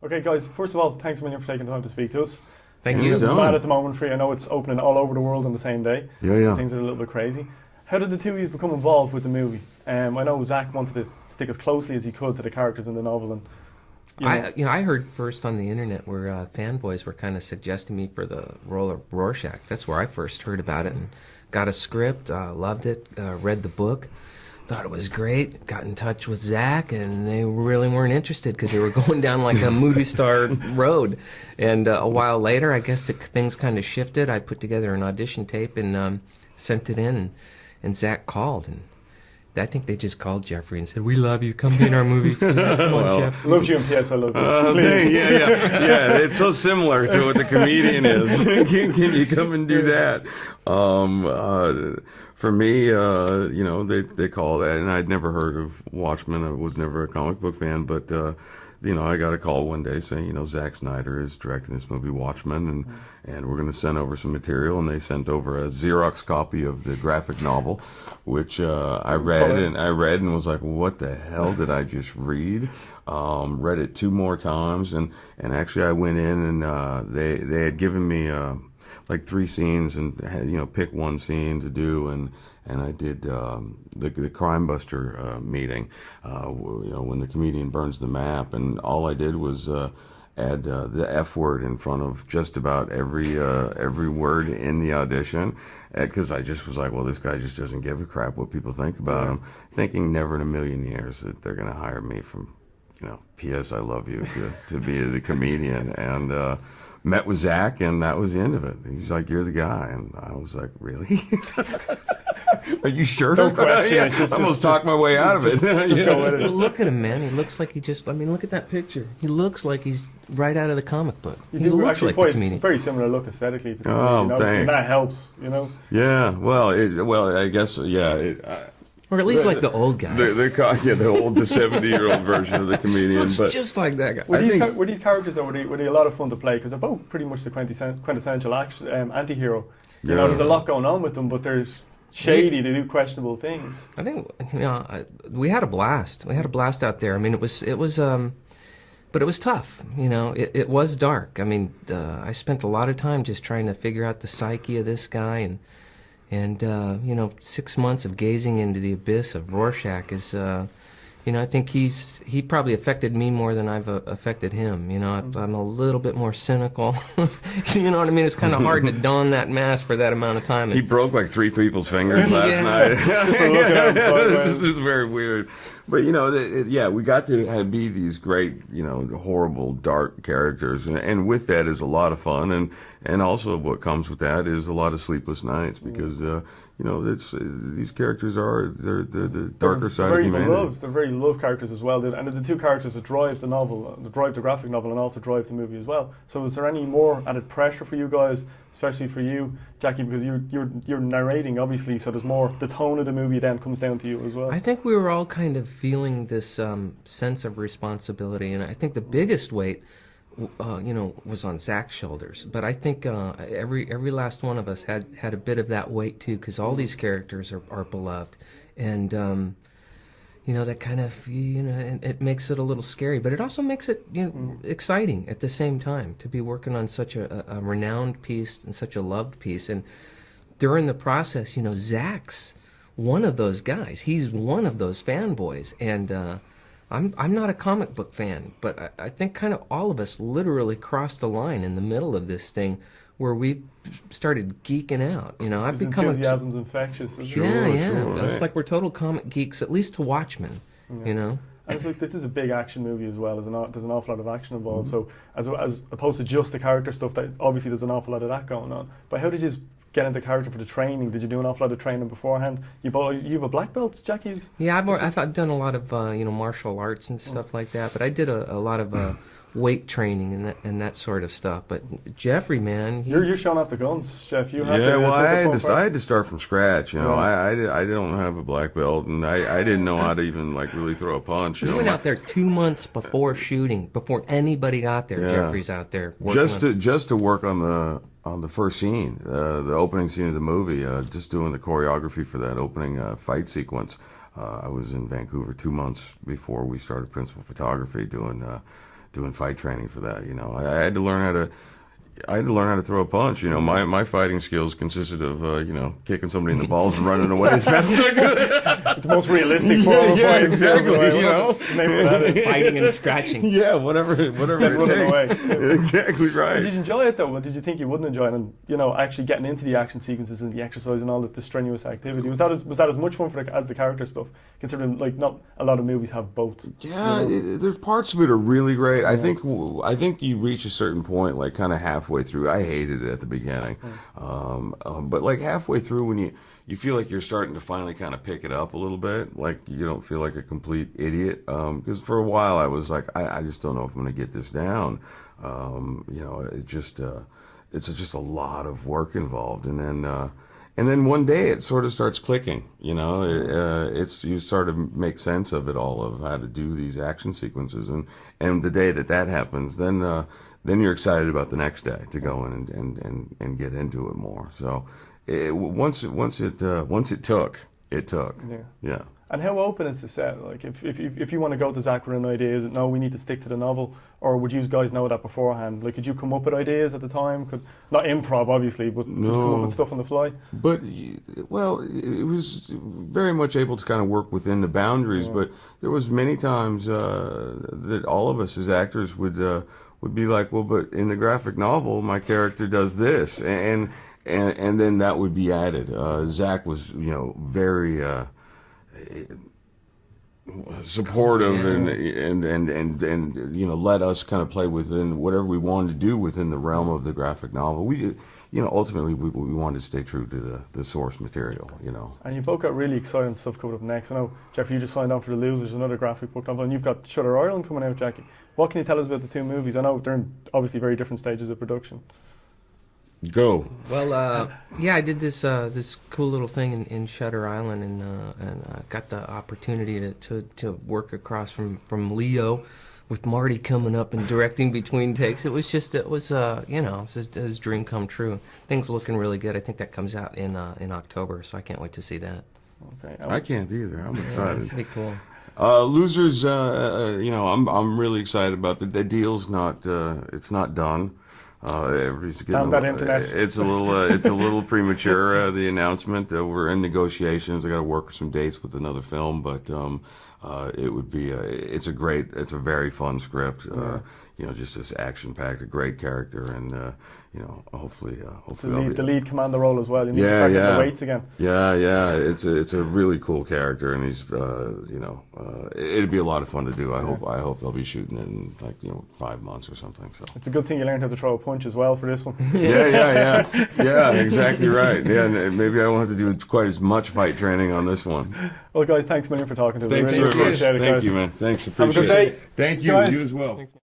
Okay, guys, first of all, thanks a million for taking the time to speak to us. Thank It's you. mad at the moment for you. I know it's opening all over the world on the same day. Yeah. Things are a little bit crazy. How did the two of you become involved with the movie? I know Zach wanted to stick as closely as he could to the characters in the novel, and I heard first on the internet where fanboys were kind of suggesting me for the role of Rorschach. That's where I first heard about it and got a script, loved it, read the book, thought it was great, got in touch with Zach, and they really weren't interested because they were going down like a movie star road. And a while later, I guess things kind of shifted. I put together an audition tape and sent it in, and Zach called. And I think they just called Jeffrey and said, "We love you. Come be in our movie." Come on, Jeff. Love you and P.S. I love you. Yeah. It's so similar to what the comedian is. Can you come and do that? For me, they call that, and I'd never heard of Watchmen. I was never a comic book fan, but I got a call one day saying, Zack Snyder is directing this movie Watchmen, and we're going to send over some material, and they sent over a Xerox copy of the graphic novel, which I read and was like, what the hell did I just read? Read it 2 more times, and actually I went in and they had given me like 3 scenes and had, pick one scene to do, and I did the Crime Buster meeting, when the comedian burns the map, and all I did was add the F word in front of just about every word in the audition, because I just was like, well, this guy just doesn't give a crap what people think about him, thinking never in a million years that they're going to hire me from, P.S. I love you to be the comedian, and met with Zach, and that was the end of it. He's like, "You're the guy," and I was like, "Really? Are you sure?" Don't question it. I almost talked my way out of it. Go with it. Well, look at him, man. He looks like look at that picture. He looks like he's right out of the comic book. He looks like the comedian. Very similar look aesthetically to the thanks. and that helps, Yeah. Well, I guess, Or at least like the old guy. the 70-year-old version of the comedian. Looks but just like that guy. Were these characters, though, were they a lot of fun to play? Because they're both pretty much the quintessential anti-hero. There's a lot going on with them, but there's shady, they do questionable things. I think, we had a blast. We had a blast out there. I mean, it was, but it was tough. It was dark. I mean, I spent a lot of time just trying to figure out the psyche of this guy, and 6 months of gazing into the abyss of Rorschach is, I think he probably affected me more than I've affected him. I'm a little bit more cynical. You know what I mean? It's kind of hard to don that mask for that amount of time. he broke like 3 people's fingers last night. This is very weird. But, we got to be these great, horrible, dark characters. And with that is a lot of fun. And also what comes with that is a lot of sleepless nights because, these characters they're the darker side of humanity. They're very beloved characters as well. And they're the 2 characters that drive the novel, that drive the graphic novel, and also drive the movie as well. So is there any more added pressure for you guys, especially for you, Jackie, because you're narrating, obviously, so there's more, the tone of the movie then comes down to you as well. I think we were all kind of feeling this sense of responsibility, and I think the biggest weight, was on Zach's shoulders. But I think every last one of us had a bit of that weight too, because all these characters are beloved, and that kind of it makes it a little scary, but it also makes it exciting at the same time to be working on such a renowned piece and such a loved piece. And during the process, Zach's one of those guys. He's one of those fanboys, and I'm not a comic book fan, but I think kind of all of us literally crossed the line in the middle of this thing where we started geeking out. I've become enthusiasm's infectious. Yeah. Sure, It's right. like we're total comic geeks, at least to Watchmen. And it's like, this is a big action movie as well. There's an awful lot of action involved. So as opposed to just the character stuff, that obviously there's an awful lot of that going on. But how did you get into character for the training? Did you do an awful lot of training beforehand? You have a black belt, Jackie's? Yeah, I've done a lot of martial arts and stuff like that, but I did a lot of weight training and that sort of stuff. But Jeffrey, man, you're showing off the guns, Jeff. You had I had to start from scratch. I don't have a black belt, and I didn't know how to even really throw a punch. You went out there 2 months before shooting, before anybody got there. Yeah. Jeffrey's out there just to work on the first scene, the opening scene of the movie. Just doing the choreography for that opening fight sequence. I was in Vancouver 2 months before we started principal photography, doing doing fight training for that. You know, I had to learn how to. I had to learn how to throw a punch. You know, my fighting skills consisted of, you know, kicking somebody in the balls and running away as fast as I could. The most realistic form of fighting. Exactly. You know, Fighting and scratching. Yeah, whatever it takes. Exactly right. Did you enjoy it though? Or did you think you wouldn't enjoy it? And you know, actually getting into the action sequences and the exercise and all the strenuous activity, was that as much fun for as the character stuff? Considering like not a lot of movies have both. Yeah, there's parts of it are really great. I think you reach a certain point, like kind of halfway through. I hated it at the beginning, but like halfway through, when you feel like you're starting to finally kind of pick it up a little bit, like you don't feel like a complete idiot. Because for a while I was like, I just don't know if I'm going to get this down. You know, it's just a lot of work involved, and then one day it sort of starts clicking. You know, you start to make sense of it all, of how to do these action sequences, and the day that happens, then you're excited about the next day to go in and get into it more. So once it took. Yeah. And how open is the set? Like, if you want to go to Zach with an idea, is it no, we need to stick to the novel, or would you guys know that beforehand? Like, could you come up with ideas at the time? Not improv, obviously, but could you come up with stuff on the fly? But well, it was very much able to kind of work within the boundaries. Yeah. But there was many times that all of us as actors would be like, well, but in the graphic novel, my character does this, and then that would be added. Zach was, you know, very supportive and you know, let us kind of play within whatever we wanted to do within the realm of the graphic novel. We, you know, ultimately we wanted to stay true to the source material, you know. And you've both got really exciting stuff coming up next. I know, Jeffrey, you just signed on for The Losers, another graphic book novel, and you've got Shutter Island coming out, Jackie. What can you tell us about the two movies? I know they're in obviously very different stages of production. Go. Well, yeah, I did this cool little thing in Shutter Island, and got the opportunity to work across from Leo, with Marty coming up and directing between takes. It was you know, his dream come true. Things looking really good. I think that comes out in October, so I can't wait to see that. Okay, I can't either. I'm excited. It's gonna be cool. Losers, you know, I'm really excited about the deal's not it's not done. Everybody's getting it's a little premature, the announcement. We're in negotiations. I got to work some dates with another film, but it would be it's a very fun script. You know, just this action-packed, a great character, and you know, hopefully the lead commander role as well. You need to start getting the weights again. Yeah. It's a really cool character, and he's you know, it'd be a lot of fun to do. I hope they'll be shooting it in, like, you know, 5 months or something. So it's a good thing you learned how to throw a punch as well for this one. Yeah, exactly right. Yeah, and maybe I won't have to do quite as much fight training on this one. Well, guys, thanks a million for talking to us. Thanks really very much. Appreciate it, Thank guys. you, man. Thanks. Have a Appreciate good day. it. Thank you. Guys. You as well. Thanks.